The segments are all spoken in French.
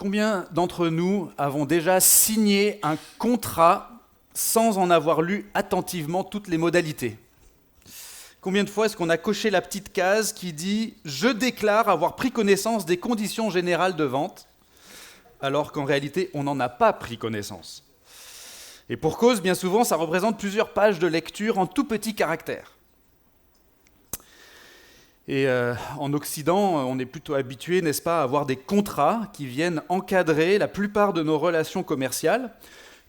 Combien d'entre nous avons déjà signé un contrat sans en avoir lu attentivement toutes les modalités ? Combien de fois est-ce qu'on a coché la petite case qui dit « Je déclare avoir pris connaissance des conditions générales de vente » alors qu'en réalité, on n'en a pas pris connaissance. Et pour cause, bien souvent, ça représente plusieurs pages de lecture en tout petits caractères. Et en Occident, on est plutôt habitué, n'est-ce pas, à avoir des contrats qui viennent encadrer la plupart de nos relations commerciales,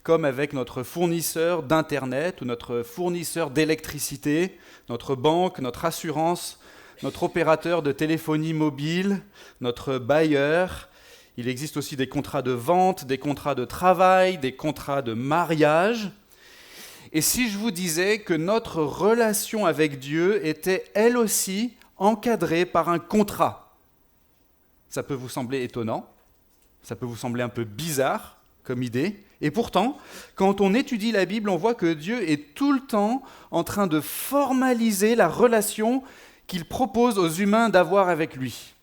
comme avec notre fournisseur d'Internet ou notre fournisseur d'électricité, notre banque, notre assurance, notre opérateur de téléphonie mobile, notre bailleur. Il existe aussi des contrats de vente, des contrats de travail, des contrats de mariage. Et si je vous disais que notre relation avec Dieu était elle aussi encadrée par un contrat, ça peut vous sembler étonnant, ça peut vous sembler un peu bizarre comme idée. Et pourtant, quand on étudie la Bible, on voit que Dieu est tout le temps en train de formaliser la relation qu'il propose aux humains d'avoir avec lui.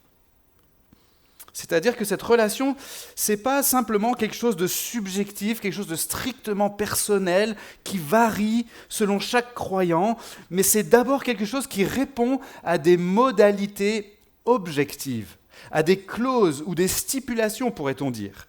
C'est-à-dire que cette relation, ce n'est pas simplement quelque chose de subjectif, quelque chose de strictement personnel, qui varie selon chaque croyant, mais c'est d'abord quelque chose qui répond à des modalités objectives, à des clauses ou des stipulations, pourrait-on dire.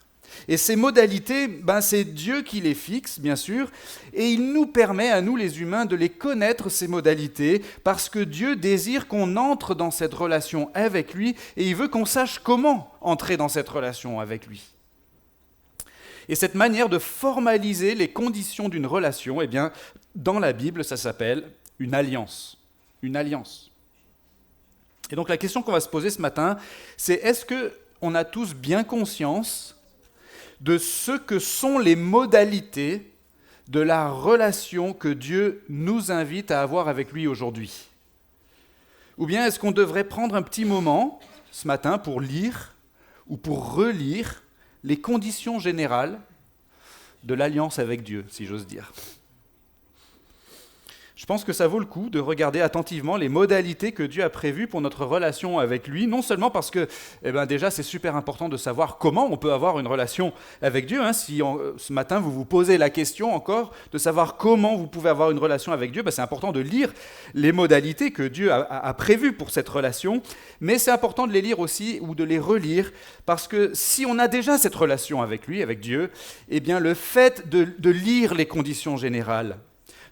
Et ces modalités, c'est Dieu qui les fixe, bien sûr, et il nous permet, à nous les humains, de les connaître, ces modalités, parce que Dieu désire qu'on entre dans cette relation avec lui, et il veut qu'on sache comment entrer dans cette relation avec lui. Et cette manière de formaliser les conditions d'une relation, dans la Bible, ça s'appelle une alliance. Une alliance. Et donc la question qu'on va se poser ce matin, c'est est-ce qu'on a tous bien conscience de ce que sont les modalités de la relation que Dieu nous invite à avoir avec lui aujourd'hui ? Ou bien est-ce qu'on devrait prendre un petit moment ce matin pour lire ou pour relire les conditions générales de l'alliance avec Dieu, si j'ose dire ? Je pense que ça vaut le coup de regarder attentivement les modalités que Dieu a prévues pour notre relation avec lui, non seulement parce que déjà c'est super important de savoir comment on peut avoir une relation avec Dieu. Si ce matin vous vous posez la question encore de savoir comment vous pouvez avoir une relation avec Dieu, c'est important de lire les modalités que Dieu a prévues pour cette relation, mais c'est important de les lire aussi ou de les relire, parce que si on a déjà cette relation avec lui, avec Dieu, le fait de lire les conditions générales,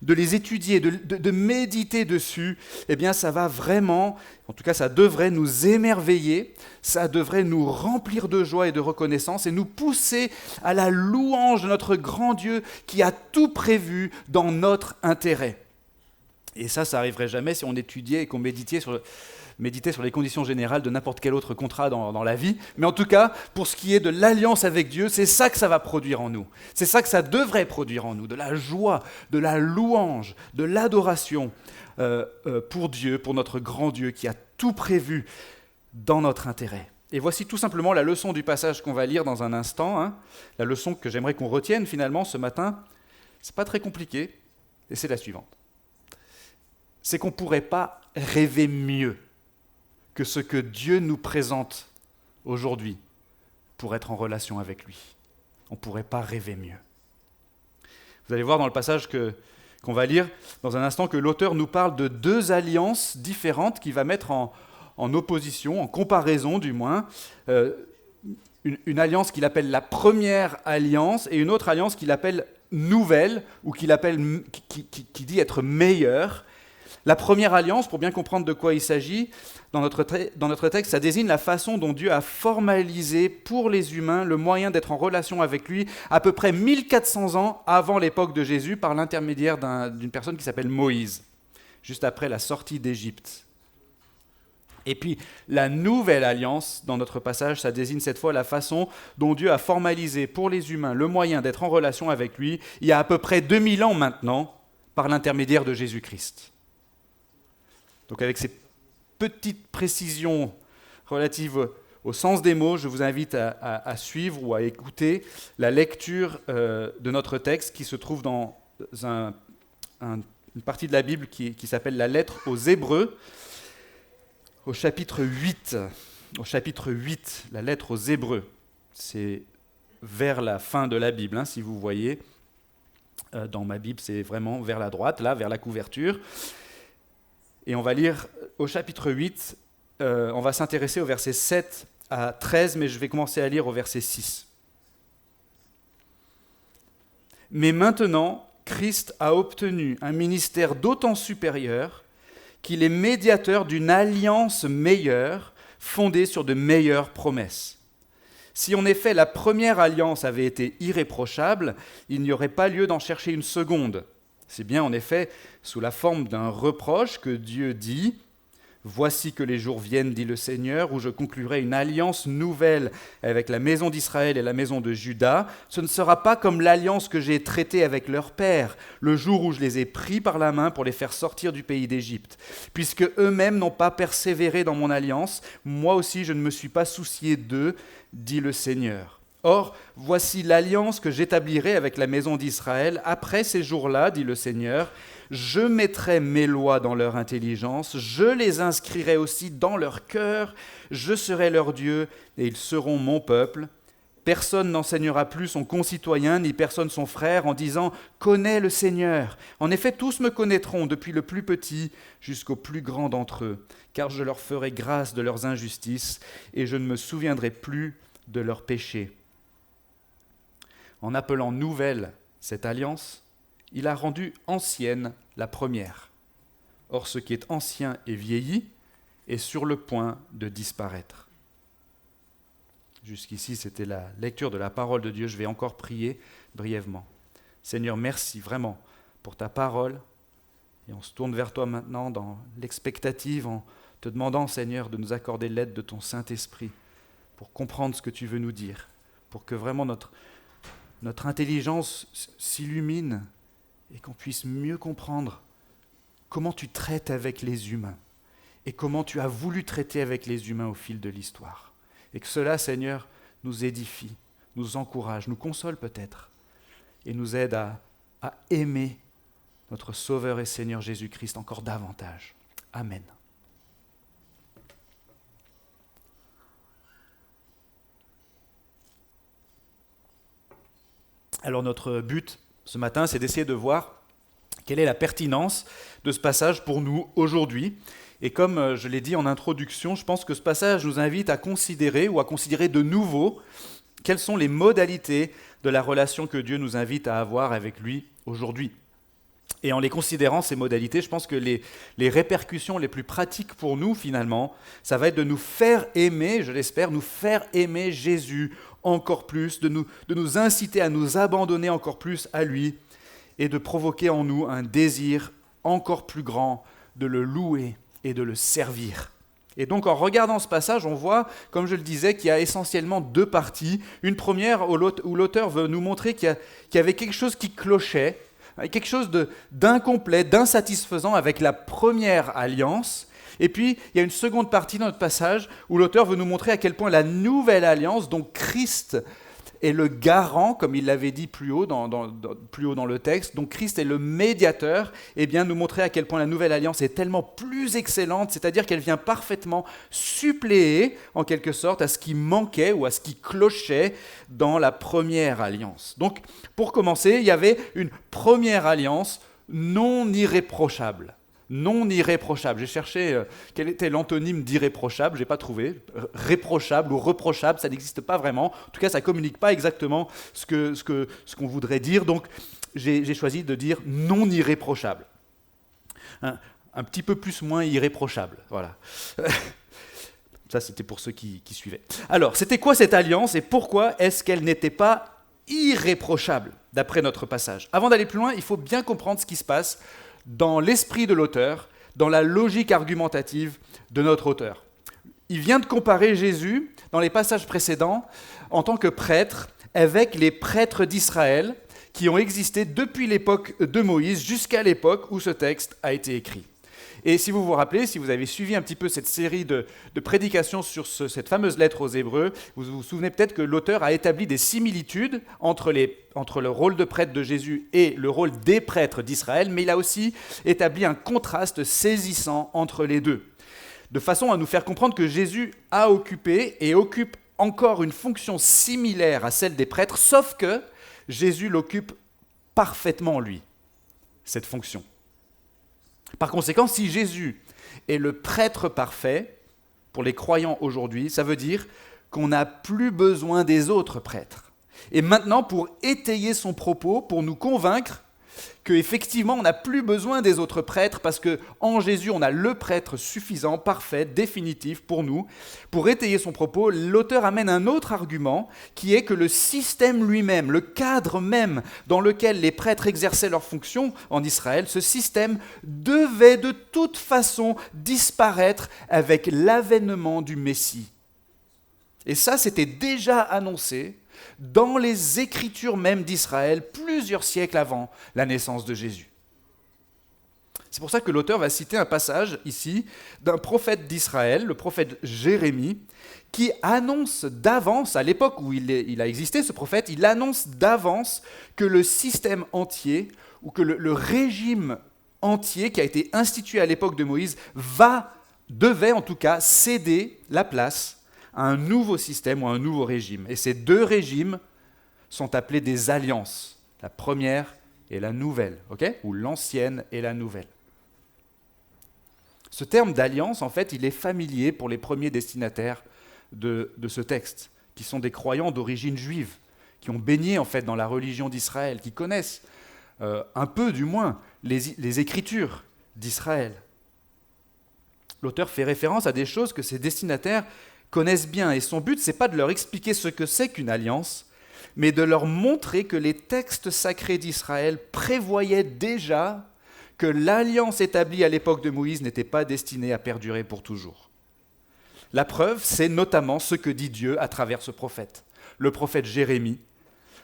de les étudier, de méditer dessus, ça va vraiment, en tout cas ça devrait nous émerveiller, ça devrait nous remplir de joie et de reconnaissance et nous pousser à la louange de notre grand Dieu qui a tout prévu dans notre intérêt. Et ça n'arriverait jamais si on étudiait et qu'on méditait sur les conditions générales de n'importe quel autre contrat dans la vie. Mais en tout cas, pour ce qui est de l'alliance avec Dieu, c'est ça que ça va produire en nous. C'est ça que ça devrait produire en nous, de la joie, de la louange, de l'adoration pour Dieu, pour notre grand Dieu qui a tout prévu dans notre intérêt. Et voici tout simplement la leçon du passage qu'on va lire dans un instant, la leçon que j'aimerais qu'on retienne finalement ce matin. C'est pas très compliqué, et c'est la suivante. C'est qu'on ne pourrait pas rêver mieux que ce que Dieu nous présente aujourd'hui pour être en relation avec lui. On ne pourrait pas rêver mieux. Vous allez voir dans le passage qu'on va lire dans un instant que l'auteur nous parle de deux alliances différentes qu'il va mettre en opposition, en comparaison du moins. Une alliance qu'il appelle la première alliance et une autre alliance qu'il appelle nouvelle ou qui dit être meilleure. La première alliance, pour bien comprendre de quoi il s'agit, dans notre texte, ça désigne la façon dont Dieu a formalisé pour les humains le moyen d'être en relation avec lui à peu près 1400 ans avant l'époque de Jésus par l'intermédiaire d'une personne qui s'appelle Moïse, juste après la sortie d'Égypte. Et puis, la nouvelle alliance, dans notre passage, ça désigne cette fois la façon dont Dieu a formalisé pour les humains le moyen d'être en relation avec lui il y a à peu près 2000 ans maintenant par l'intermédiaire de Jésus-Christ. Donc avec ces petites précisions relatives au sens des mots, je vous invite à suivre ou à écouter la lecture de notre texte qui se trouve dans une partie de la Bible qui s'appelle la lettre aux Hébreux, au chapitre 8, la lettre aux Hébreux. C'est vers la fin de la Bible, hein, si vous voyez. Dans ma Bible, c'est vraiment vers la droite, là, vers la couverture. Et on va lire au chapitre 8, on va s'intéresser au verset 7 à 13, mais je vais commencer à lire au verset 6. Mais maintenant, Christ a obtenu un ministère d'autant supérieur qu'il est médiateur d'une alliance meilleure, fondée sur de meilleures promesses. Si en effet la première alliance avait été irréprochable, il n'y aurait pas lieu d'en chercher une seconde. C'est bien en effet sous la forme d'un reproche que Dieu dit « Voici que les jours viennent, dit le Seigneur, où je conclurai une alliance nouvelle avec la maison d'Israël et la maison de Juda. Ce ne sera pas comme l'alliance que j'ai traitée avec leur père, le jour où je les ai pris par la main pour les faire sortir du pays d'Égypte. Puisque eux-mêmes n'ont pas persévéré dans mon alliance, moi aussi je ne me suis pas soucié d'eux, dit le Seigneur. Or, voici l'alliance que j'établirai avec la maison d'Israël. Après ces jours-là, dit le Seigneur, je mettrai mes lois dans leur intelligence, je les inscrirai aussi dans leur cœur, je serai leur Dieu et ils seront mon peuple. Personne n'enseignera plus son concitoyen, ni personne son frère, en disant « Connais le Seigneur ». En effet, tous me connaîtront, depuis le plus petit jusqu'au plus grand d'entre eux, car je leur ferai grâce de leurs injustices et je ne me souviendrai plus de leurs péchés. En appelant nouvelle cette alliance, il a rendu ancienne la première. Or, ce qui est ancien et vieilli est sur le point de disparaître. Jusqu'ici, c'était la lecture de la parole de Dieu. Je vais encore prier brièvement. Seigneur, merci vraiment pour ta parole. Et on se tourne vers toi maintenant dans l'expectative en te demandant, Seigneur, de nous accorder l'aide de ton Saint-Esprit pour comprendre ce que tu veux nous dire, pour que vraiment notre intelligence s'illumine et qu'on puisse mieux comprendre comment tu traites avec les humains et comment tu as voulu traiter avec les humains au fil de l'histoire. Et que cela, Seigneur, nous édifie, nous encourage, nous console peut-être et nous aide à aimer notre Sauveur et Seigneur Jésus-Christ encore davantage. Amen. Alors notre but ce matin, c'est d'essayer de voir quelle est la pertinence de ce passage pour nous aujourd'hui. Et comme je l'ai dit en introduction, je pense que ce passage nous invite à considérer ou à considérer de nouveau quelles sont les modalités de la relation que Dieu nous invite à avoir avec lui aujourd'hui. Et en les considérant, ces modalités, je pense que les répercussions les plus pratiques pour nous, finalement, ça va être de nous faire aimer, je l'espère, nous faire aimer Jésus encore plus, de nous inciter à nous abandonner encore plus à lui et de provoquer en nous un désir encore plus grand de le louer et de le servir. Et donc en regardant ce passage, on voit, comme je le disais, qu'il y a essentiellement deux parties. Une première où l'auteur veut nous montrer qu'il y avait quelque chose qui clochait, quelque chose d'incomplet, d'insatisfaisant avec la première alliance. Et puis, il y a une seconde partie dans notre passage où l'auteur veut nous montrer à quel point la nouvelle alliance, donc Christ est le garant, comme il l'avait dit plus haut dans le texte, donc Christ est le médiateur, et bien nous montrer à quel point la nouvelle alliance est tellement plus excellente, c'est-à-dire qu'elle vient parfaitement suppléer, en quelque sorte, à ce qui manquait ou à ce qui clochait dans la première alliance. Donc, pour commencer, il y avait une première alliance non irréprochable. Non irréprochable. J'ai cherché quel était l'antonyme d'irréprochable, je n'ai pas trouvé. Réprochable ou reprochable, ça n'existe pas vraiment. En tout cas, ça ne communique pas exactement ce qu'on voudrait dire. Donc, j'ai choisi de dire non irréprochable. Un petit peu plus moins irréprochable. Voilà. Ça, c'était pour ceux qui suivaient. Alors, c'était quoi cette alliance et pourquoi est-ce qu'elle n'était pas irréprochable, d'après notre passage? Avant d'aller plus loin, il faut bien comprendre ce qui se passe dans l'esprit de l'auteur, dans la logique argumentative de notre auteur. Il vient de comparer Jésus, dans les passages précédents, en tant que prêtre, avec les prêtres d'Israël qui ont existé depuis l'époque de Moïse jusqu'à l'époque où ce texte a été écrit. Et si vous vous rappelez, si vous avez suivi un petit peu cette série de prédications sur cette fameuse lettre aux Hébreux, vous vous souvenez peut-être que l'auteur a établi des similitudes entre le rôle de prêtre de Jésus et le rôle des prêtres d'Israël, mais il a aussi établi un contraste saisissant entre les deux, de façon à nous faire comprendre que Jésus a occupé et occupe encore une fonction similaire à celle des prêtres, sauf que Jésus l'occupe parfaitement, lui, cette fonction. Par conséquent, si Jésus est le prêtre parfait, pour les croyants aujourd'hui, ça veut dire qu'on n'a plus besoin des autres prêtres. Et maintenant, pour étayer son propos, pour nous convaincre qu'effectivement, on n'a plus besoin des autres prêtres parce qu'en Jésus, on a le prêtre suffisant, parfait, définitif pour nous. Pour étayer son propos, l'auteur amène un autre argument qui est que le système lui-même, le cadre même dans lequel les prêtres exerçaient leurs fonctions en Israël, ce système devait de toute façon disparaître avec l'avènement du Messie. Et ça, c'était déjà annoncé dans les Écritures même d'Israël, plusieurs siècles avant la naissance de Jésus. C'est pour ça que l'auteur va citer un passage ici d'un prophète d'Israël, le prophète Jérémie, qui annonce d'avance, à l'époque où il a existé ce prophète, il annonce d'avance que le système entier, ou que le régime entier qui a été institué à l'époque de Moïse, devait en tout cas céder la place à un nouveau système ou à un nouveau régime. Et ces deux régimes sont appelés des alliances, la première et la nouvelle, ou l'ancienne et la nouvelle. Ce terme d'alliance, en fait, il est familier pour les premiers destinataires de ce texte, qui sont des croyants d'origine juive, qui ont baigné en fait dans la religion d'Israël, qui connaissent un peu du moins les Écritures d'Israël. L'auteur fait référence à des choses que ces destinataires connaissent bien, et son but, ce n'est pas de leur expliquer ce que c'est qu'une alliance, mais de leur montrer que les textes sacrés d'Israël prévoyaient déjà que l'alliance établie à l'époque de Moïse n'était pas destinée à perdurer pour toujours. La preuve, c'est notamment ce que dit Dieu à travers ce prophète, le prophète Jérémie.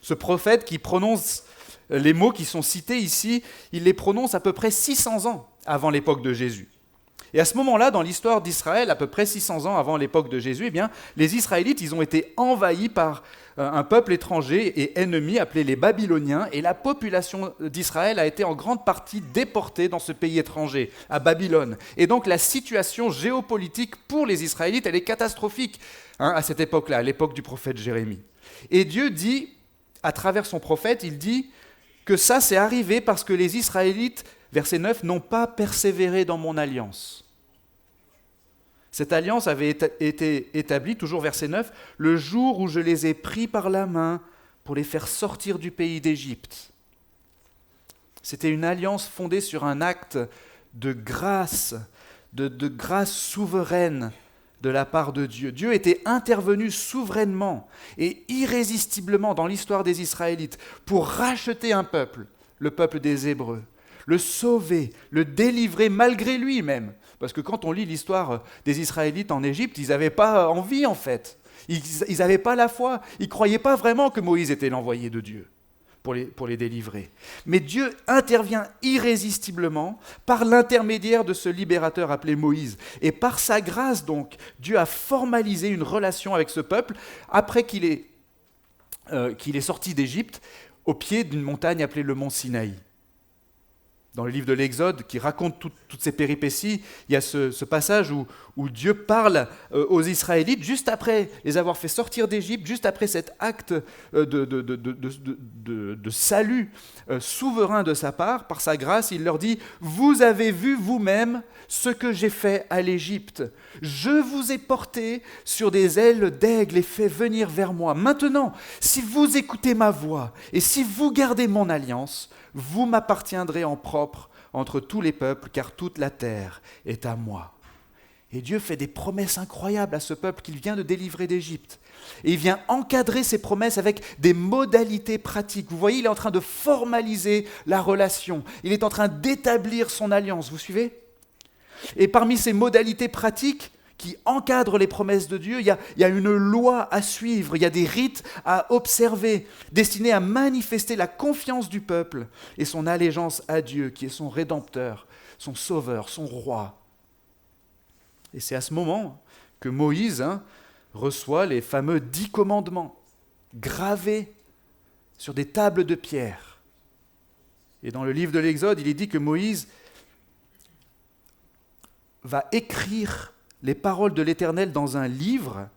Ce prophète qui prononce les mots qui sont cités ici, il les prononce à peu près 600 ans avant l'époque de Jésus. Et à ce moment-là, dans l'histoire d'Israël, à peu près 600 ans avant l'époque de Jésus, eh bien, les Israélites, ils ont été envahis par un peuple étranger et ennemi appelé les Babyloniens, et la population d'Israël a été en grande partie déportée dans ce pays étranger, à Babylone. Et donc la situation géopolitique pour les Israélites, elle est catastrophique à cette époque-là, à l'époque du prophète Jérémie. Et Dieu dit, à travers son prophète, il dit que ça c'est arrivé parce que les Israélites, verset 9, n'ont pas persévéré dans mon alliance. Cette alliance avait été établie, toujours verset 9, le jour où je les ai pris par la main pour les faire sortir du pays d'Égypte. C'était une alliance fondée sur un acte de grâce, de grâce souveraine de la part de Dieu. Dieu était intervenu souverainement et irrésistiblement dans l'histoire des Israélites pour racheter un peuple, le peuple des Hébreux, le sauver, le délivrer malgré lui-même. Parce que quand on lit l'histoire des Israélites en Égypte, ils n'avaient pas envie en fait. Ils n'avaient pas la foi. Ils ne croyaient pas vraiment que Moïse était l'envoyé de Dieu pour les délivrer. Mais Dieu intervient irrésistiblement par l'intermédiaire de ce libérateur appelé Moïse. Et par sa grâce donc, Dieu a formalisé une relation avec ce peuple après qu'il est sorti d'Égypte au pied d'une montagne appelée le mont Sinaï. Dans le livre de l'Exode, qui raconte toutes ces péripéties, il y a ce passage où Dieu parle aux Israélites, juste après les avoir fait sortir d'Égypte, juste après cet acte de salut souverain de sa part, par sa grâce, il leur dit « Vous avez vu vous-même ce que j'ai fait à l'Égypte. Je vous ai porté sur des ailes d'aigle et fait venir vers moi. Maintenant, si vous écoutez ma voix et si vous gardez mon alliance, vous m'appartiendrez en propre entre tous les peuples, car toute la terre est à moi. » Et Dieu fait des promesses incroyables à ce peuple qu'il vient de délivrer d'Égypte. Et il vient encadrer ces promesses avec des modalités pratiques. Vous voyez, il est en train de formaliser la relation. Il est en train d'établir son alliance. Vous suivez ? Et parmi ces modalités pratiques qui encadrent les promesses de Dieu, il y a une loi à suivre, il y a des rites à observer, destinés à manifester la confiance du peuple et son allégeance à Dieu, qui est son Rédempteur, son Sauveur, son Roi. Et c'est à ce moment que Moïse reçoit les fameux 10 commandements, gravés sur des tables de pierre. Et dans le livre de l'Exode, il est dit que Moïse va écrire les paroles de l'Éternel dans un livre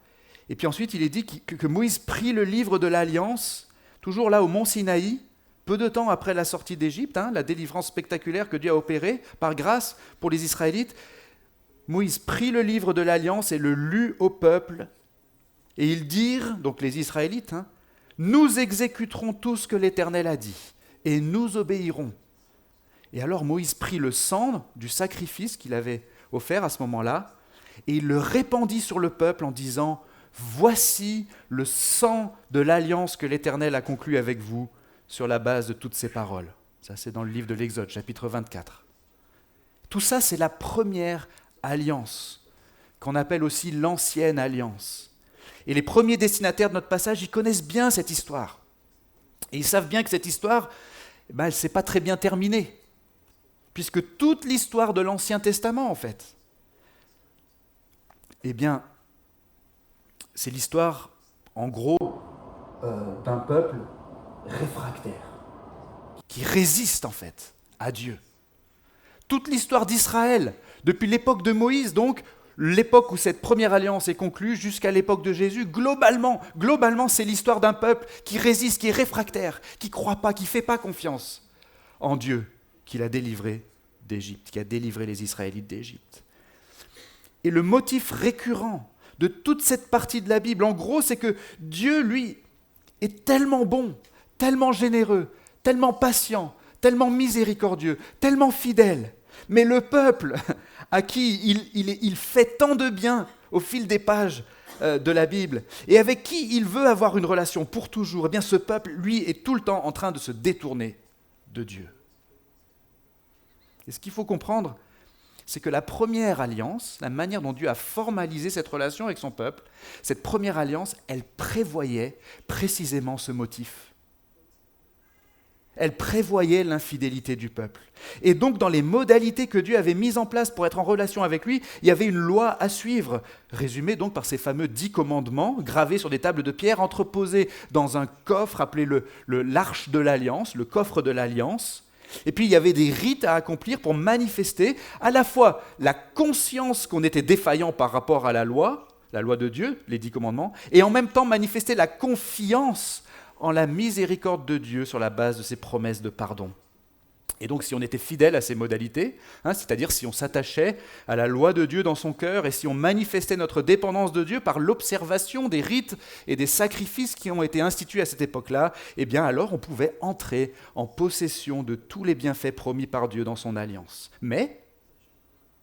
Et puis ensuite, il est dit que Moïse prit le livre de l'Alliance, toujours là au mont Sinaï, peu de temps après la sortie d'Égypte, la délivrance spectaculaire que Dieu a opérée par grâce pour les Israélites. Moïse prit le livre de l'Alliance et le lut au peuple. Et ils dirent, donc les Israélites, nous exécuterons tout ce que l'Éternel a dit, et nous obéirons. Et alors Moïse prit le sang du sacrifice qu'il avait offert à ce moment-là, et il le répandit sur le peuple en disant, voici le sang de l'alliance que l'Éternel a conclue avec vous sur la base de toutes ces paroles. Ça, c'est dans le livre de l'Exode, chapitre 24. Tout ça, c'est la première alliance, qu'on appelle aussi l'ancienne alliance. Et les premiers destinataires de notre passage, ils connaissent bien cette histoire. Et ils savent bien que cette histoire, elle ne s'est pas très bien terminée, puisque toute l'histoire de l'Ancien Testament, en fait, eh bien, c'est l'histoire, en gros, d'un peuple réfractaire, qui résiste, en fait, à Dieu. Toute l'histoire d'Israël, depuis l'époque de Moïse, donc, l'époque où cette première alliance est conclue, jusqu'à l'époque de Jésus, globalement, c'est l'histoire d'un peuple qui résiste, qui est réfractaire, qui ne croit pas, qui ne fait pas confiance en Dieu, qui l'a délivré d'Égypte, qui a délivré les Israélites d'Égypte. Et le motif récurrent de toute cette partie de la Bible, en gros, c'est que Dieu, lui, est tellement bon, tellement généreux, tellement patient, tellement miséricordieux, tellement fidèle. Mais le peuple à qui il fait tant de bien au fil des pages de la Bible et avec qui il veut avoir une relation pour toujours, eh bien ce peuple, lui, est tout le temps en train de se détourner de Dieu. Et ce qu'il faut comprendre, c'est que la première alliance, la manière dont Dieu a formalisé cette relation avec son peuple, cette première alliance, elle prévoyait précisément ce motif. Elle prévoyait l'infidélité du peuple. Et donc, dans les modalités que Dieu avait mises en place pour être en relation avec lui, il y avait une loi à suivre, résumée donc par ces fameux 10 commandements, gravés sur des tables de pierre, entreposés dans un coffre appelé l'arche de l'Alliance, le coffre de l'Alliance. Et puis, il y avait des rites à accomplir pour manifester à la fois la conscience qu'on était défaillant par rapport à la loi de Dieu, les 10 commandements, et en même temps manifester la confiance en la miséricorde de Dieu sur la base de ses promesses de pardon. Et donc si on était fidèle à ces modalités, c'est-à-dire si on s'attachait à la loi de Dieu dans son cœur et si on manifestait notre dépendance de Dieu par l'observation des rites et des sacrifices qui ont été institués à cette époque-là, eh bien alors on pouvait entrer en possession de tous les bienfaits promis par Dieu dans son alliance. Mais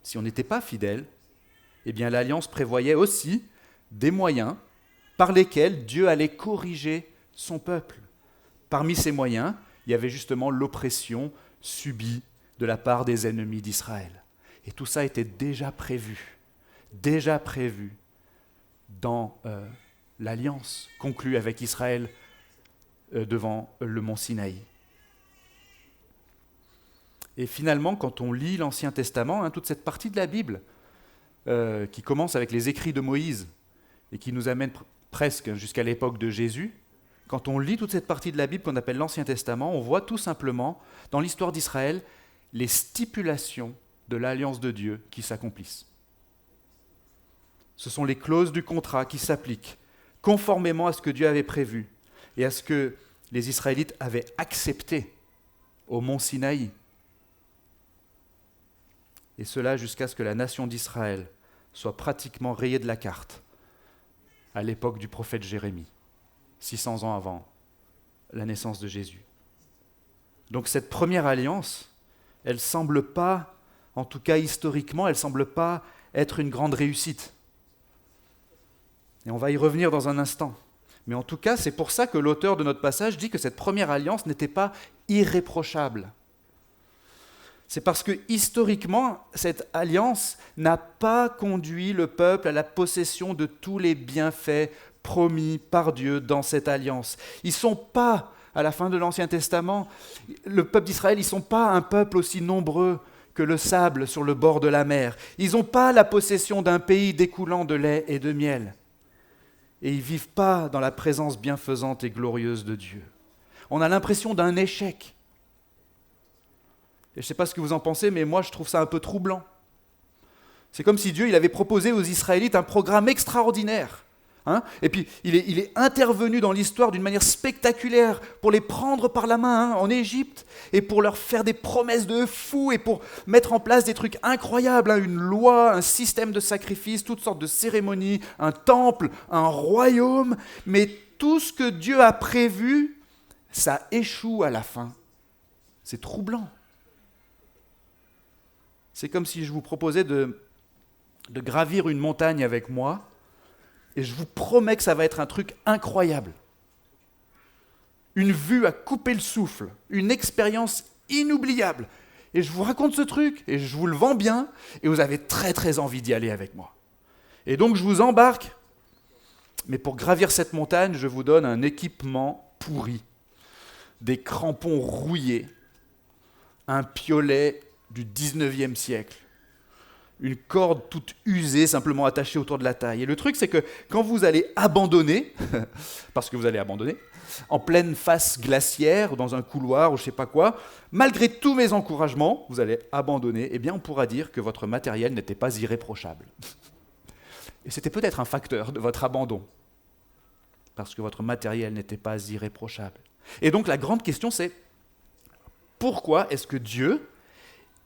si on n'était pas fidèle, eh bien l'alliance prévoyait aussi des moyens par lesquels Dieu allait corriger son peuple. Parmi ces moyens, il y avait justement l'oppression subie de la part des ennemis d'Israël. Et tout ça était déjà prévu dans l'alliance conclue avec Israël devant le mont Sinaï. Et finalement, quand on lit l'Ancien Testament, toute cette partie de la Bible qui commence avec les écrits de Moïse et qui nous amène presque jusqu'à l'époque de Jésus, quand on lit toute cette partie de la Bible qu'on appelle l'Ancien Testament, on voit tout simplement, dans l'histoire d'Israël, les stipulations de l'alliance de Dieu qui s'accomplissent. Ce sont les clauses du contrat qui s'appliquent conformément à ce que Dieu avait prévu et à ce que les Israélites avaient accepté au mont Sinaï. Et cela jusqu'à ce que la nation d'Israël soit pratiquement rayée de la carte à l'époque du prophète Jérémie. 600 ans avant la naissance de Jésus. Donc cette première alliance, elle ne semble pas, en tout cas historiquement, elle ne semble pas être une grande réussite. Et on va y revenir dans un instant. Mais en tout cas, c'est pour ça que l'auteur de notre passage dit que cette première alliance n'était pas irréprochable. C'est parce que historiquement, cette alliance n'a pas conduit le peuple à la possession de tous les bienfaits promis par Dieu dans cette alliance. Ils ne sont pas, à la fin de l'Ancien Testament, le peuple d'Israël, ils ne sont pas un peuple aussi nombreux que le sable sur le bord de la mer. Ils n'ont pas la possession d'un pays découlant de lait et de miel. Et ils ne vivent pas dans la présence bienfaisante et glorieuse de Dieu. On a l'impression d'un échec. Et je ne sais pas ce que vous en pensez, mais moi je trouve ça un peu troublant. C'est comme si Dieu il avait proposé aux Israélites un programme extraordinaire Et puis, il est intervenu dans l'histoire d'une manière spectaculaire pour les prendre par la main en Égypte et pour leur faire des promesses de fou et pour mettre en place des trucs incroyables, une loi, un système de sacrifice, toutes sortes de cérémonies, un temple, un royaume. Mais tout ce que Dieu a prévu, ça échoue à la fin. C'est troublant. C'est comme si je vous proposais de gravir une montagne avec moi. Et je vous promets que ça va être un truc incroyable. Une vue à couper le souffle, une expérience inoubliable. Et je vous raconte ce truc, et je vous le vends bien, et vous avez très très envie d'y aller avec moi. Et donc je vous embarque, mais pour gravir cette montagne, je vous donne un équipement pourri, des crampons rouillés, un piolet du 19e siècle. Une corde toute usée, simplement attachée autour de la taille. Et le truc, c'est que quand vous allez abandonner, parce que vous allez abandonner, en pleine face glaciaire, dans un couloir ou je ne sais pas quoi, malgré tous mes encouragements, vous allez abandonner, eh bien on pourra dire que votre matériel n'était pas irréprochable. Et c'était peut-être un facteur de votre abandon, parce que votre matériel n'était pas irréprochable. Et donc la grande question, c'est pourquoi est-ce que Dieu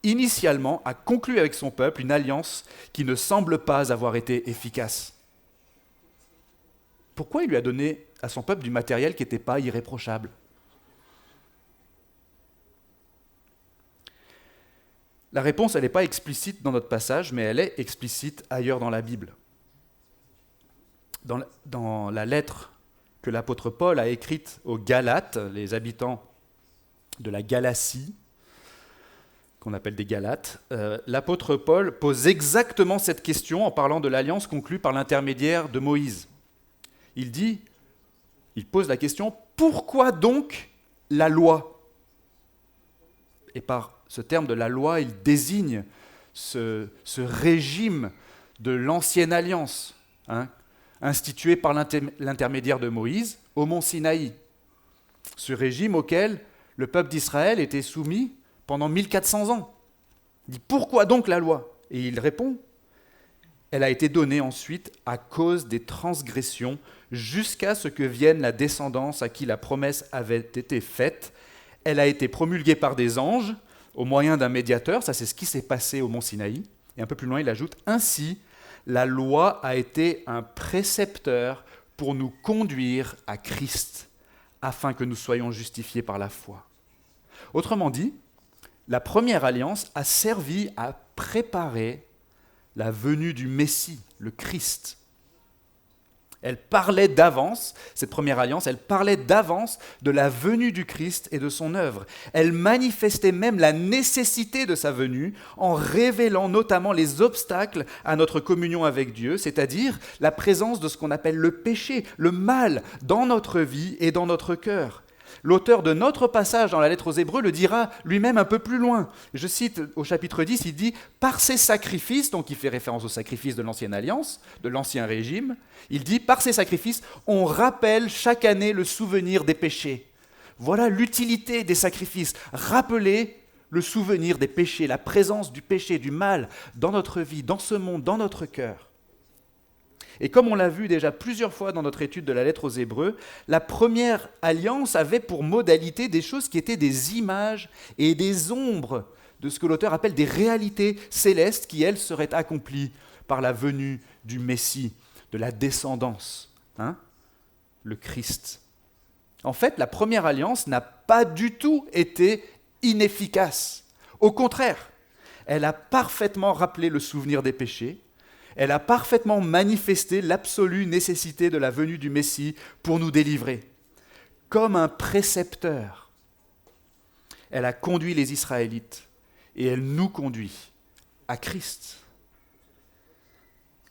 initialement, a conclu avec son peuple une alliance qui ne semble pas avoir été efficace. Pourquoi il lui a donné à son peuple du matériel qui n'était pas irréprochable? La réponse, elle n'est pas explicite dans notre passage, mais elle est explicite ailleurs dans la Bible. Dans la lettre que l'apôtre Paul a écrite aux Galates, les habitants de la Galatie, qu'on appelle des Galates, l'apôtre Paul pose exactement cette question en parlant de l'alliance conclue par l'intermédiaire de Moïse. Il pose la question, pourquoi donc la loi? Et par ce terme de la loi, il désigne ce régime de l'ancienne alliance, institué par l'intermédiaire de Moïse au mont Sinaï. Ce régime auquel le peuple d'Israël était soumis pendant 1400 ans. Il dit, pourquoi donc la loi? Et il répond, elle a été donnée ensuite à cause des transgressions jusqu'à ce que vienne la descendance à qui la promesse avait été faite. Elle a été promulguée par des anges au moyen d'un médiateur, ça c'est ce qui s'est passé au mont Sinaï. Et un peu plus loin, il ajoute, ainsi, la loi a été un précepteur pour nous conduire à Christ, afin que nous soyons justifiés par la foi. Autrement dit, la première alliance a servi à préparer la venue du Messie, le Christ. Elle parlait d'avance, cette première alliance, elle parlait d'avance de la venue du Christ et de son œuvre. Elle manifestait même la nécessité de sa venue en révélant notamment les obstacles à notre communion avec Dieu, c'est-à-dire la présence de ce qu'on appelle le péché, le mal dans notre vie et dans notre cœur. L'auteur de notre passage dans la lettre aux Hébreux le dira lui-même un peu plus loin. Je cite au chapitre 10, il dit « Par ces sacrifices », donc il fait référence aux sacrifices de l'ancienne alliance, de l'ancien régime, il dit « Par ces sacrifices, on rappelle chaque année le souvenir des péchés. » Voilà l'utilité des sacrifices, rappeler le souvenir des péchés, la présence du péché, du mal dans notre vie, dans ce monde, dans notre cœur. Et comme on l'a vu déjà plusieurs fois dans notre étude de la lettre aux Hébreux, la première alliance avait pour modalité des choses qui étaient des images et des ombres de ce que l'auteur appelle des réalités célestes qui, elles, seraient accomplies par la venue du Messie, de la descendance, le Christ. En fait, la première alliance n'a pas du tout été inefficace. Au contraire, elle a parfaitement rappelé le souvenir des péchés. Elle a parfaitement manifesté l'absolue nécessité de la venue du Messie pour nous délivrer. Comme un précepteur, elle a conduit les Israélites et elle nous conduit à Christ.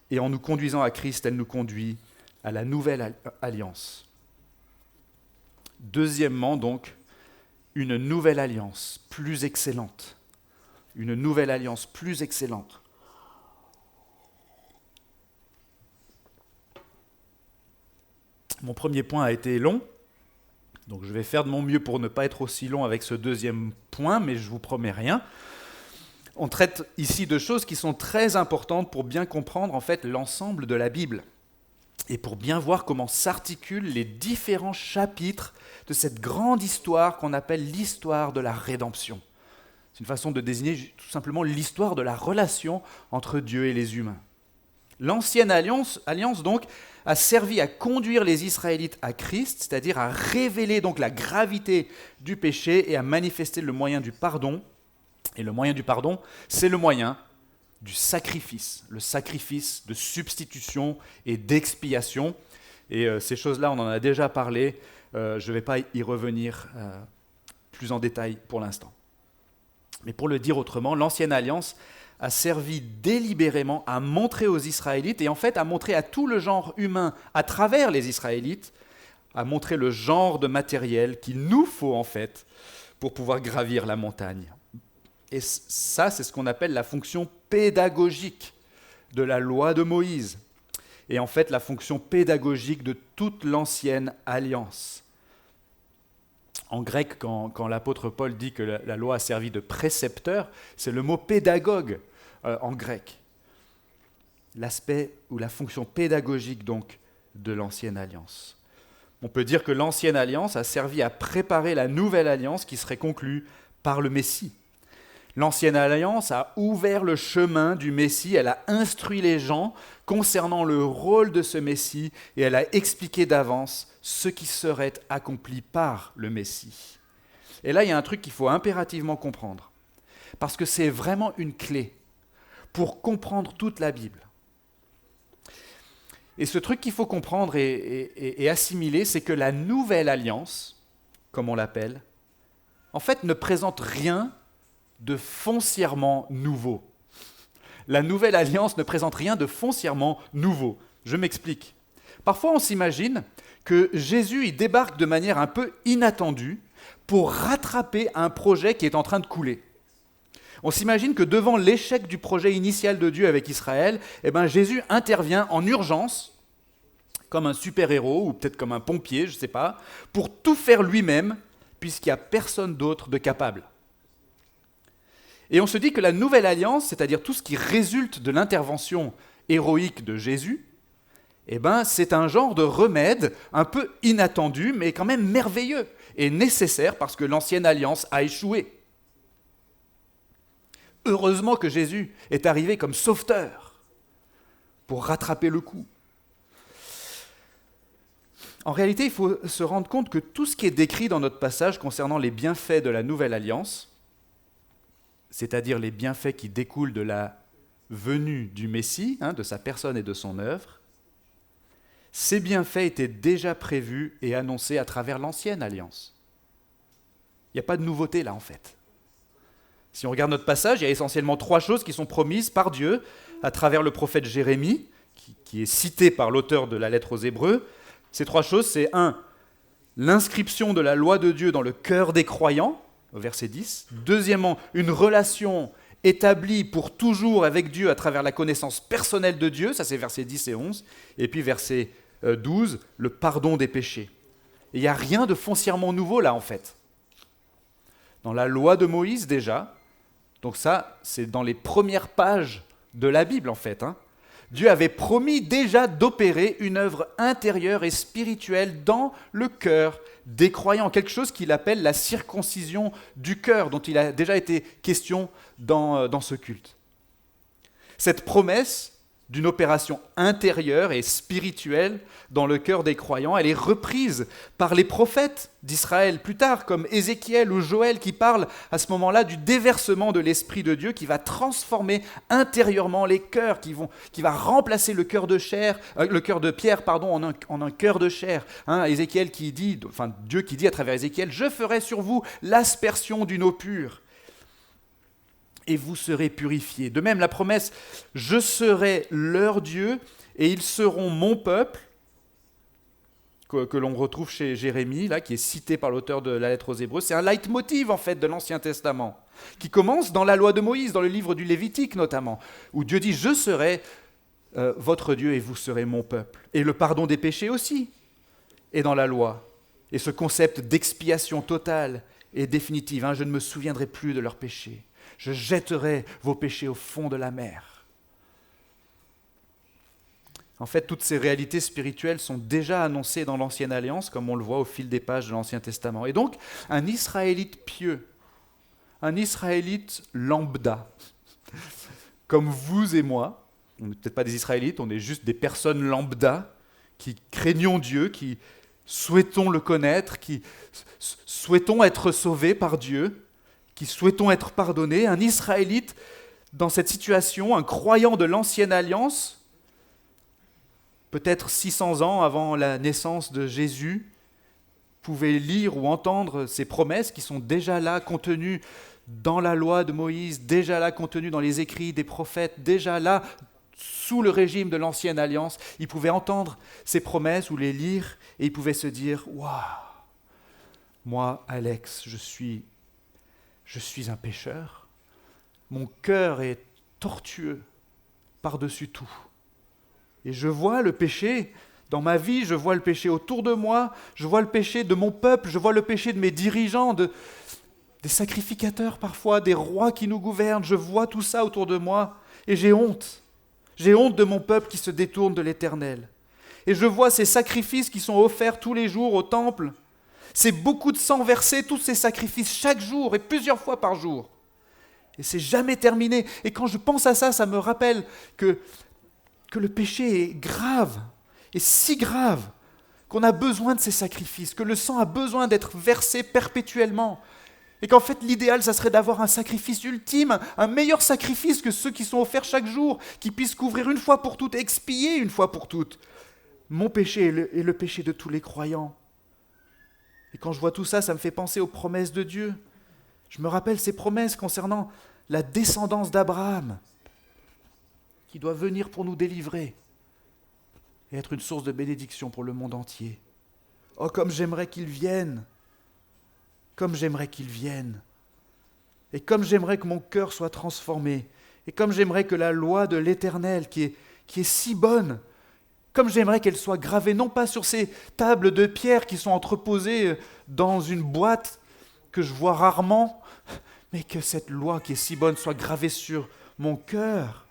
Et en nous conduisant à Christ, elle nous conduit à la nouvelle alliance. Deuxièmement, donc, une nouvelle alliance plus excellente. Une nouvelle alliance plus excellente. Mon premier point a été long, donc je vais faire de mon mieux pour ne pas être aussi long avec ce deuxième point, mais je ne vous promets rien. On traite ici de choses qui sont très importantes pour bien comprendre en fait l'ensemble de la Bible. et pour bien voir comment s'articulent les différents chapitres de cette grande histoire qu'on appelle l'histoire de la rédemption. C'est une façon de désigner tout simplement l'histoire de la relation entre Dieu et les humains. L'ancienne alliance donc, a servi à conduire les Israélites à Christ, c'est-à-dire à révéler donc la gravité du péché et à manifester le moyen du pardon. Et le moyen du pardon, c'est le moyen du sacrifice, le sacrifice de substitution et d'expiation. Et ces choses-là, on en a déjà parlé, je ne vais pas y revenir plus en détail pour l'instant. Mais pour le dire autrement, l'ancienne alliance a servi délibérément à montrer aux Israélites, et en fait à montrer à tout le genre humain à travers les Israélites, à montrer le genre de matériel qu'il nous faut en fait pour pouvoir gravir la montagne. Et ça, c'est ce qu'on appelle la fonction pédagogique de la loi de Moïse. Et en fait, la fonction pédagogique de toute l'ancienne alliance. En grec, quand l'apôtre Paul dit que la loi a servi de précepteur, c'est le mot pédagogue en grec. L'aspect ou la fonction pédagogique donc de l'ancienne alliance. On peut dire que l'ancienne alliance a servi à préparer la nouvelle alliance qui serait conclue par le Messie. L'ancienne alliance a ouvert le chemin du Messie, elle a instruit les gens concernant le rôle de ce Messie et elle a expliqué d'avance ce qui serait accompli par le Messie. Et là, il y a un truc qu'il faut impérativement comprendre, parce que c'est vraiment une clé pour comprendre toute la Bible. Et ce truc qu'il faut comprendre et assimiler, c'est que la nouvelle alliance, comme on l'appelle, en fait ne présente rien de foncièrement nouveau. La nouvelle alliance ne présente rien de foncièrement nouveau. Je m'explique. Parfois, on s'imagine que Jésus il débarque de manière un peu inattendue pour rattraper un projet qui est en train de couler. On s'imagine que devant l'échec du projet initial de Dieu avec Israël, Jésus intervient en urgence, comme un super-héros ou peut-être comme un pompier, je ne sais pas, pour tout faire lui-même, puisqu'il n'y a personne d'autre de capable. Et on se dit que la nouvelle alliance, c'est-à-dire tout ce qui résulte de l'intervention héroïque de Jésus, c'est un genre de remède un peu inattendu, mais quand même merveilleux et nécessaire parce que l'ancienne alliance a échoué. Heureusement que Jésus est arrivé comme sauveteur pour rattraper le coup. En réalité, il faut se rendre compte que tout ce qui est décrit dans notre passage concernant les bienfaits de la nouvelle alliance, c'est-à-dire les bienfaits qui découlent de la venue du Messie, de sa personne et de son œuvre, ces bienfaits étaient déjà prévus et annoncés à travers l'ancienne alliance. Il n'y a pas de nouveauté là en fait. Si on regarde notre passage, il y a essentiellement 3 choses qui sont promises par Dieu à travers le prophète Jérémie, qui est cité par l'auteur de la lettre aux Hébreux. Ces 3 choses, c'est 1, l'inscription de la loi de Dieu dans le cœur des croyants, au verset 10. Deuxièmement, une relation établie pour toujours avec Dieu à travers la connaissance personnelle de Dieu, ça c'est versets 10 et 11. Et puis verset 12, le pardon des péchés. Et il n'y a rien de foncièrement nouveau là en fait. Dans la loi de Moïse déjà, donc ça c'est dans les premières pages de la Bible en fait, Dieu avait promis déjà d'opérer une œuvre intérieure et spirituelle dans le cœur des croyants, quelque chose qu'il appelle la circoncision du cœur, dont il a déjà été question dans ce culte. Cette promesse d'une opération intérieure et spirituelle dans le cœur des croyants, elle est reprise par les prophètes d'Israël plus tard, comme Ézéchiel ou Joël, qui parlent à ce moment-là du déversement de l'Esprit de Dieu qui va transformer intérieurement les cœurs, qui va remplacer le cœur de pierre en un cœur de chair. Ézéchiel Dieu qui dit à travers Ézéchiel, « Je ferai sur vous l'aspersion d'une eau pure. » Et vous serez purifiés. De même, la promesse « Je serai leur Dieu et ils seront mon peuple » que l'on retrouve chez Jérémie, là, qui est cité par l'auteur de la lettre aux Hébreux, c'est un leitmotiv en fait de l'Ancien Testament, qui commence dans la loi de Moïse, dans le livre du Lévitique notamment, où Dieu dit « Je serai votre Dieu et vous serez mon peuple ». Et le pardon des péchés aussi est dans la loi. Et ce concept d'expiation totale et définitive, je ne me souviendrai plus de leurs péchés. Je jetterai vos péchés au fond de la mer. En fait, toutes ces réalités spirituelles sont déjà annoncées dans l'Ancienne Alliance, comme on le voit au fil des pages de l'Ancien Testament. Et donc, un Israélite pieux, un Israélite lambda, comme vous et moi, on n'est peut-être pas des Israélites, on est juste des personnes lambda qui craignons Dieu, qui souhaitons le connaître, qui souhaitons être sauvés par Dieu, qui souhaitons être pardonnés. Un Israélite, dans cette situation, un croyant de l'Ancienne Alliance, peut-être 600 ans avant la naissance de Jésus, pouvait lire ou entendre ces promesses qui sont déjà là, contenues dans la loi de Moïse, déjà là, contenues dans les écrits des prophètes, déjà là, sous le régime de l'Ancienne Alliance. Il pouvait entendre ces promesses ou les lire et il pouvait se dire « Waouh, moi, Alex, je suis un pécheur. Mon cœur est tortueux par-dessus tout. Et je vois le péché dans ma vie, je vois le péché autour de moi, je vois le péché de mon peuple, je vois le péché de mes dirigeants, des sacrificateurs parfois, des rois qui nous gouvernent. Je vois tout ça autour de moi et j'ai honte. J'ai honte de mon peuple qui se détourne de l'Éternel. Et je vois ces sacrifices qui sont offerts tous les jours au temple. C'est beaucoup de sang versé, tous ces sacrifices chaque jour et plusieurs fois par jour. Et c'est jamais terminé. Et quand je pense à ça, ça me rappelle que le péché est grave, et si grave, qu'on a besoin de ces sacrifices, que le sang a besoin d'être versé perpétuellement. Et qu'en fait, l'idéal, ça serait d'avoir un sacrifice ultime, un meilleur sacrifice que ceux qui sont offerts chaque jour, qui puissent couvrir une fois pour toutes, expier une fois pour toutes mon péché et le péché de tous les croyants. Et quand je vois tout ça, ça me fait penser aux promesses de Dieu. Je me rappelle ces promesses concernant la descendance d'Abraham, qui doit venir pour nous délivrer et être une source de bénédiction pour le monde entier. Oh, comme j'aimerais qu'il vienne! Comme j'aimerais qu'il vienne! Et comme j'aimerais que mon cœur soit transformé! Et comme j'aimerais que la loi de l'Éternel, qui est si bonne, comme j'aimerais qu'elle soit gravée, non pas sur ces tables de pierre qui sont entreposées dans une boîte que je vois rarement, mais que cette loi qui est si bonne soit gravée sur mon cœur.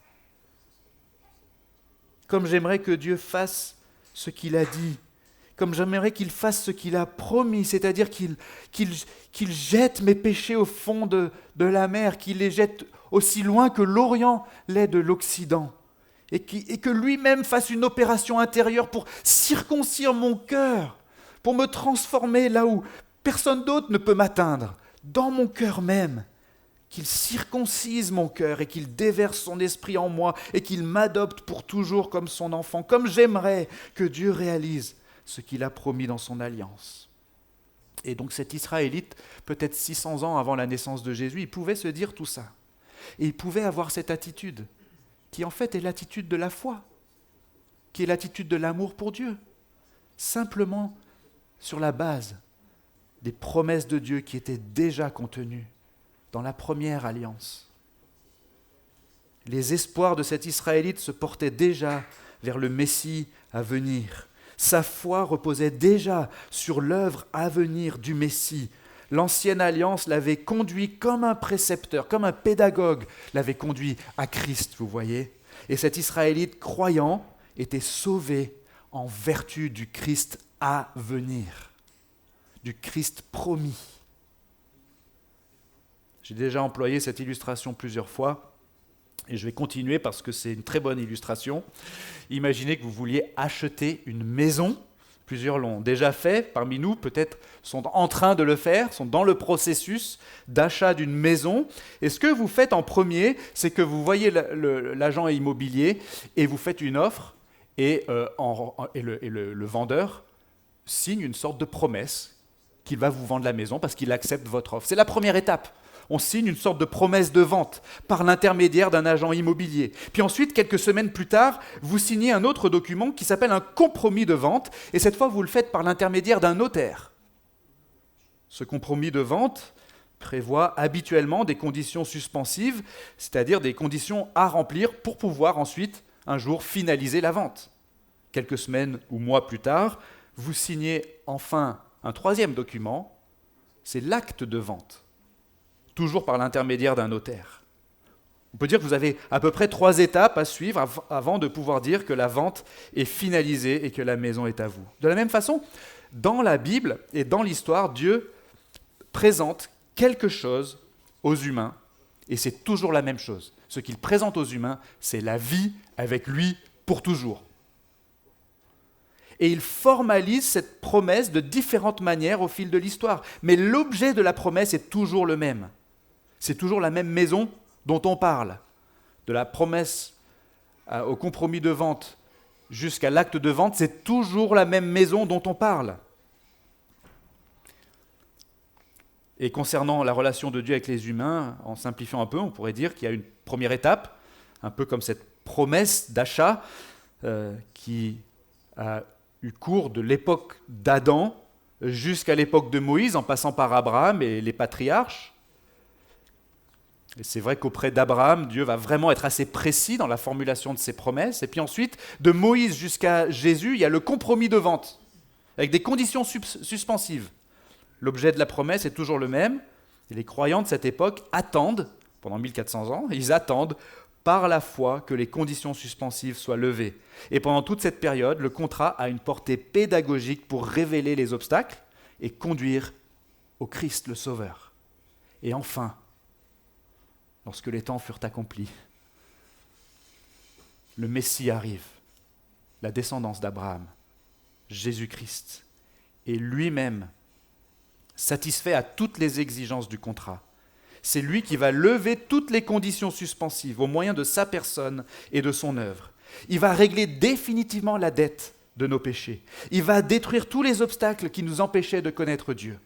Comme j'aimerais que Dieu fasse ce qu'il a dit, comme j'aimerais qu'il fasse ce qu'il a promis, c'est-à-dire qu'il jette mes péchés au fond de la mer, qu'il les jette aussi loin que l'Orient l'est de l'Occident, et que lui-même fasse une opération intérieure pour circoncire mon cœur, pour me transformer là où personne d'autre ne peut m'atteindre, dans mon cœur même. Qu'il circoncise mon cœur et qu'il déverse son esprit en moi et qu'il m'adopte pour toujours comme son enfant, comme j'aimerais que Dieu réalise ce qu'il a promis dans son alliance. Et donc cet Israélite, peut-être 600 ans avant la naissance de Jésus, il pouvait se dire tout ça. Et il pouvait avoir cette attitude, qui en fait est l'attitude de la foi, qui est l'attitude de l'amour pour Dieu, simplement sur la base des promesses de Dieu qui étaient déjà contenues dans la première alliance. Les espoirs de cet Israélite se portaient déjà vers le Messie à venir. Sa foi reposait déjà sur l'œuvre à venir du Messie. L'ancienne alliance l'avait conduit comme un précepteur, comme un pédagogue, l'avait conduit à Christ, vous voyez. Et cet Israélite croyant était sauvé en vertu du Christ à venir, du Christ promis. J'ai déjà employé cette illustration plusieurs fois et je vais continuer parce que c'est une très bonne illustration. Imaginez que vous vouliez acheter une maison. Plusieurs l'ont déjà fait, parmi nous peut-être sont en train de le faire, sont dans le processus d'achat d'une maison. Et ce que vous faites en premier, c'est que vous voyez l'agent immobilier et vous faites une offre et le vendeur signe une sorte de promesse qu'il va vous vendre la maison parce qu'il accepte votre offre. C'est la première étape. On signe une sorte de promesse de vente par l'intermédiaire d'un agent immobilier. Puis ensuite, quelques semaines plus tard, vous signez un autre document qui s'appelle un compromis de vente, et cette fois, vous le faites par l'intermédiaire d'un notaire. Ce compromis de vente prévoit habituellement des conditions suspensives, c'est-à-dire des conditions à remplir pour pouvoir ensuite, un jour, finaliser la vente. Quelques semaines ou mois plus tard, vous signez enfin un troisième document, c'est l'acte de vente. Toujours par l'intermédiaire d'un notaire. On peut dire que vous avez à peu près 3 étapes à suivre avant de pouvoir dire que la vente est finalisée et que la maison est à vous. De la même façon, dans la Bible et dans l'histoire, Dieu présente quelque chose aux humains, et c'est toujours la même chose. Ce qu'il présente aux humains, c'est la vie avec lui pour toujours. Et il formalise cette promesse de différentes manières au fil de l'histoire. Mais l'objet de la promesse est toujours le même. C'est toujours la même maison dont on parle. De la promesse au compromis de vente jusqu'à l'acte de vente, c'est toujours la même maison dont on parle. Et concernant la relation de Dieu avec les humains, en simplifiant un peu, on pourrait dire qu'il y a une première étape, un peu comme cette promesse d'achat qui a eu cours de l'époque d'Adam jusqu'à l'époque de Moïse, en passant par Abraham et les patriarches. Et c'est vrai qu'auprès d'Abraham, Dieu va vraiment être assez précis dans la formulation de ses promesses. Et puis ensuite, de Moïse jusqu'à Jésus, il y a le compromis de vente, avec des conditions suspensives. L'objet de la promesse est toujours le même, et les croyants de cette époque attendent, pendant 1400 ans, ils attendent par la foi que les conditions suspensives soient levées. Et pendant toute cette période, le contrat a une portée pédagogique pour révéler les obstacles et conduire au Christ le Sauveur. Et enfin, lorsque les temps furent accomplis, le Messie arrive, la descendance d'Abraham, Jésus-Christ, et lui-même satisfait à toutes les exigences du contrat. C'est lui qui va lever toutes les conditions suspensives au moyen de sa personne et de son œuvre. Il va régler définitivement la dette de nos péchés. Il va détruire tous les obstacles qui nous empêchaient de connaître Dieu.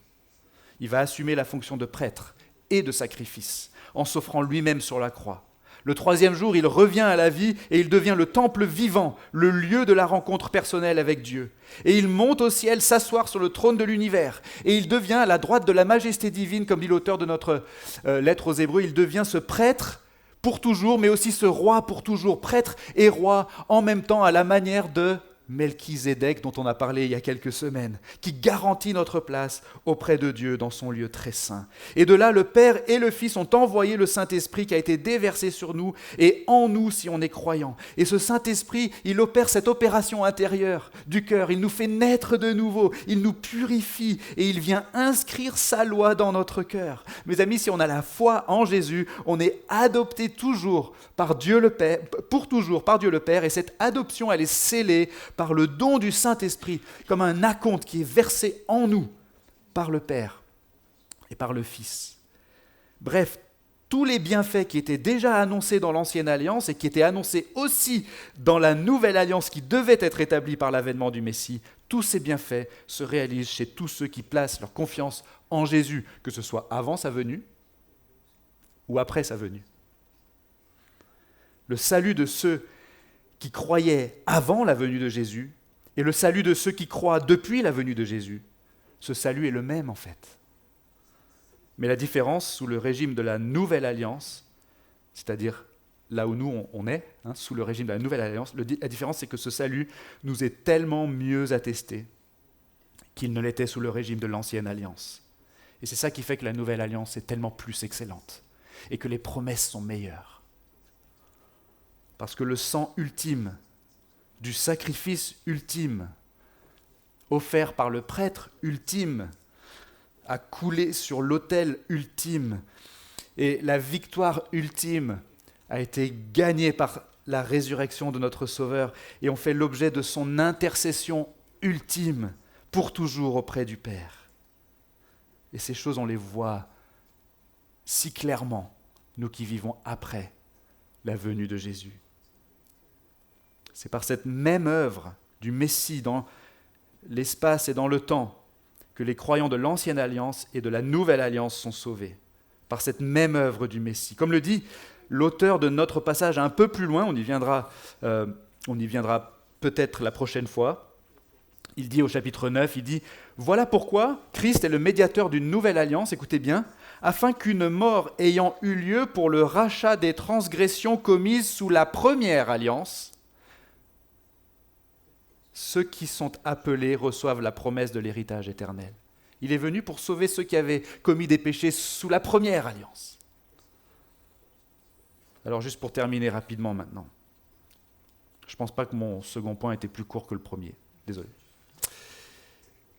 Il va assumer la fonction de prêtre et de sacrifice en s'offrant lui-même sur la croix. Le 3e jour, il revient à la vie et il devient le temple vivant, le lieu de la rencontre personnelle avec Dieu. Et il monte au ciel s'asseoir sur le trône de l'univers. Et il devient à la droite de la majesté divine, comme dit l'auteur de notre lettre aux Hébreux, il devient ce prêtre pour toujours, mais aussi ce roi pour toujours, prêtre et roi en même temps à la manière de Melchizedek, dont on a parlé il y a quelques semaines, qui garantit notre place auprès de Dieu dans son lieu très saint. Et de là, le Père et le Fils ont envoyé le Saint-Esprit qui a été déversé sur nous et en nous si on est croyant. Et ce Saint-Esprit, il opère cette opération intérieure du cœur, il nous fait naître de nouveau, il nous purifie et il vient inscrire sa loi dans notre cœur. Mes amis, si on a la foi en Jésus, on est adopté toujours par Dieu le Père, pour toujours par Dieu le Père, et cette adoption, elle est scellée par le don du Saint-Esprit, comme un acompte qui est versé en nous par le Père et par le Fils. Bref, tous les bienfaits qui étaient déjà annoncés dans l'Ancienne Alliance et qui étaient annoncés aussi dans la Nouvelle Alliance qui devait être établie par l'avènement du Messie, tous ces bienfaits se réalisent chez tous ceux qui placent leur confiance en Jésus, que ce soit avant sa venue ou après sa venue. Le salut de ceux qui croyaient avant la venue de Jésus et le salut de ceux qui croient depuis la venue de Jésus, ce salut est le même en fait. Mais la différence sous le régime de la Nouvelle Alliance, c'est-à-dire là où nous on est, sous le régime de la Nouvelle Alliance, la différence c'est que ce salut nous est tellement mieux attesté qu'il ne l'était sous le régime de l'Ancienne Alliance. Et c'est ça qui fait que la Nouvelle Alliance est tellement plus excellente et que les promesses sont meilleures. Parce que le sang ultime, du sacrifice ultime, offert par le prêtre ultime, a coulé sur l'autel ultime. Et la victoire ultime a été gagnée par la résurrection de notre Sauveur. Et on fait l'objet de son intercession ultime pour toujours auprès du Père. Et ces choses, on les voit si clairement, nous qui vivons après la venue de Jésus. C'est par cette même œuvre du Messie dans l'espace et dans le temps que les croyants de l'Ancienne Alliance et de la Nouvelle Alliance sont sauvés. Par cette même œuvre du Messie. Comme le dit l'auteur de notre passage un peu plus loin, on y viendra peut-être la prochaine fois. Il dit au chapitre 9, il dit « Voilà pourquoi Christ est le médiateur d'une nouvelle alliance, écoutez bien, afin qu'une mort ayant eu lieu pour le rachat des transgressions commises sous la première alliance, ceux qui sont appelés reçoivent la promesse de l'héritage éternel. » Il est venu pour sauver ceux qui avaient commis des péchés sous la première alliance. Alors juste pour terminer rapidement maintenant. Je ne pense pas que mon second point était plus court que le premier. Désolé.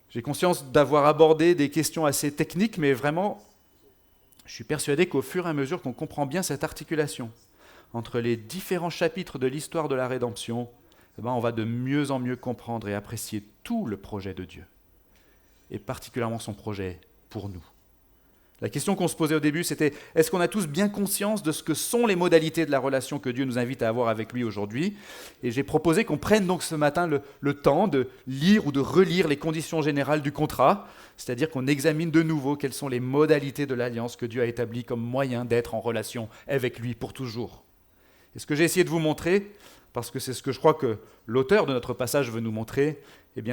J'ai conscience d'avoir abordé des questions assez techniques, mais vraiment, je suis persuadé qu'au fur et à mesure qu'on comprend bien cette articulation entre les différents chapitres de l'histoire de la rédemption, on va de mieux en mieux comprendre et apprécier tout le projet de Dieu, et particulièrement son projet pour nous. La question qu'on se posait au début, c'était est-ce qu'on a tous bien conscience de ce que sont les modalités de la relation que Dieu nous invite à avoir avec lui aujourd'hui? Et j'ai proposé qu'on prenne donc ce matin le temps de lire ou de relire les conditions générales du contrat, c'est-à-dire qu'on examine de nouveau quelles sont les modalités de l'alliance que Dieu a établies comme moyen d'être en relation avec lui pour toujours. Et ce que j'ai essayé de vous montrer, parce que c'est ce que je crois que l'auteur de notre passage veut nous montrer,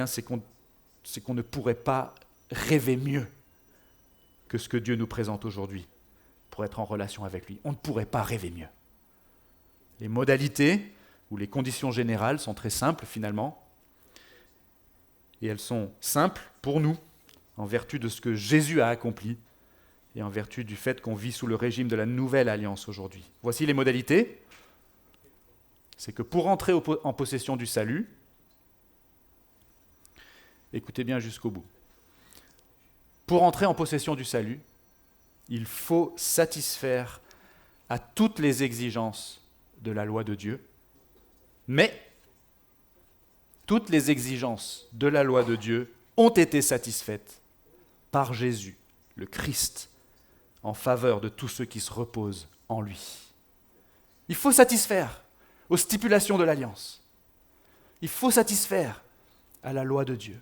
c'est qu'on ne pourrait pas rêver mieux que ce que Dieu nous présente aujourd'hui pour être en relation avec lui. On ne pourrait pas rêver mieux. Les modalités ou les conditions générales sont très simples finalement, et elles sont simples pour nous en vertu de ce que Jésus a accompli et en vertu du fait qu'on vit sous le régime de la nouvelle alliance aujourd'hui. Voici les modalités. C'est que pour entrer en possession du salut, écoutez bien jusqu'au bout, pour entrer en possession du salut, il faut satisfaire à toutes les exigences de la loi de Dieu, mais toutes les exigences de la loi de Dieu ont été satisfaites par Jésus, le Christ, en faveur de tous ceux qui se reposent en lui. Il faut satisfaire aux stipulations de l'alliance. Il faut satisfaire à la loi de Dieu.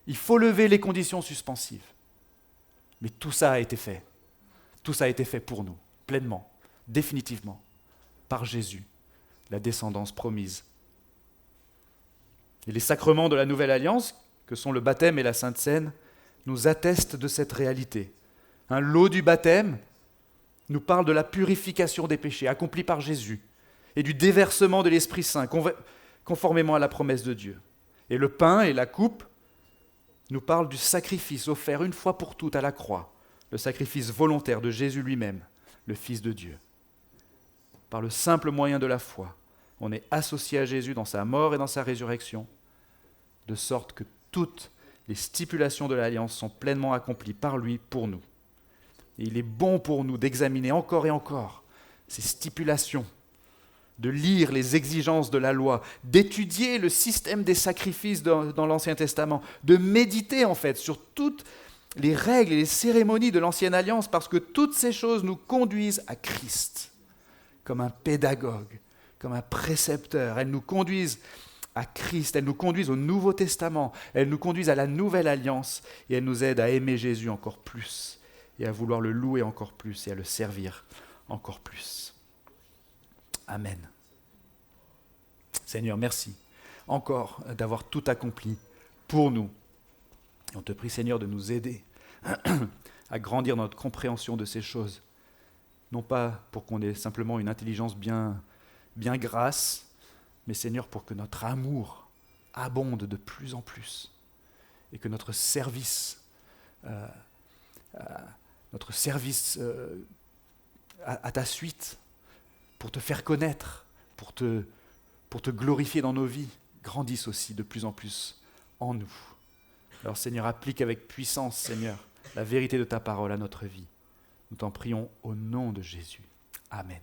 Il faut lever les conditions suspensives. Mais tout ça a été fait. Tout ça a été fait pour nous, pleinement, définitivement, par Jésus, la descendance promise. Et les sacrements de la nouvelle alliance, que sont le baptême et la Sainte Seine, nous attestent de cette réalité. L'eau du baptême nous parle de la purification des péchés accomplie par Jésus et du déversement de l'Esprit Saint, conformément à la promesse de Dieu. Et le pain et la coupe nous parle du sacrifice offert une fois pour toutes à la croix, le sacrifice volontaire de Jésus lui-même, le Fils de Dieu. Par le simple moyen de la foi, on est associé à Jésus dans sa mort et dans sa résurrection, de sorte que toutes les stipulations de l'alliance sont pleinement accomplies par lui pour nous. Et il est bon pour nous d'examiner encore et encore ces stipulations, de lire les exigences de la loi, d'étudier le système des sacrifices dans l'Ancien Testament, de méditer en fait sur toutes les règles et les cérémonies de l'Ancienne Alliance, parce que toutes ces choses nous conduisent à Christ, comme un pédagogue, comme un précepteur. Elles nous conduisent à Christ, elles nous conduisent au Nouveau Testament, elles nous conduisent à la Nouvelle Alliance, et elles nous aident à aimer Jésus encore plus, et à vouloir le louer encore plus, et à le servir encore plus. Amen. Seigneur, merci encore d'avoir tout accompli pour nous. On te prie, Seigneur, de nous aider à grandir dans notre compréhension de ces choses. Non pas pour qu'on ait simplement une intelligence bien grasse, mais Seigneur, pour que notre amour abonde de plus en plus et que notre service à ta suite, pour te faire connaître, pour te glorifier dans nos vies, grandissent aussi de plus en plus en nous. Alors Seigneur, applique avec puissance, Seigneur, la vérité de ta parole à notre vie. Nous t'en prions au nom de Jésus. Amen.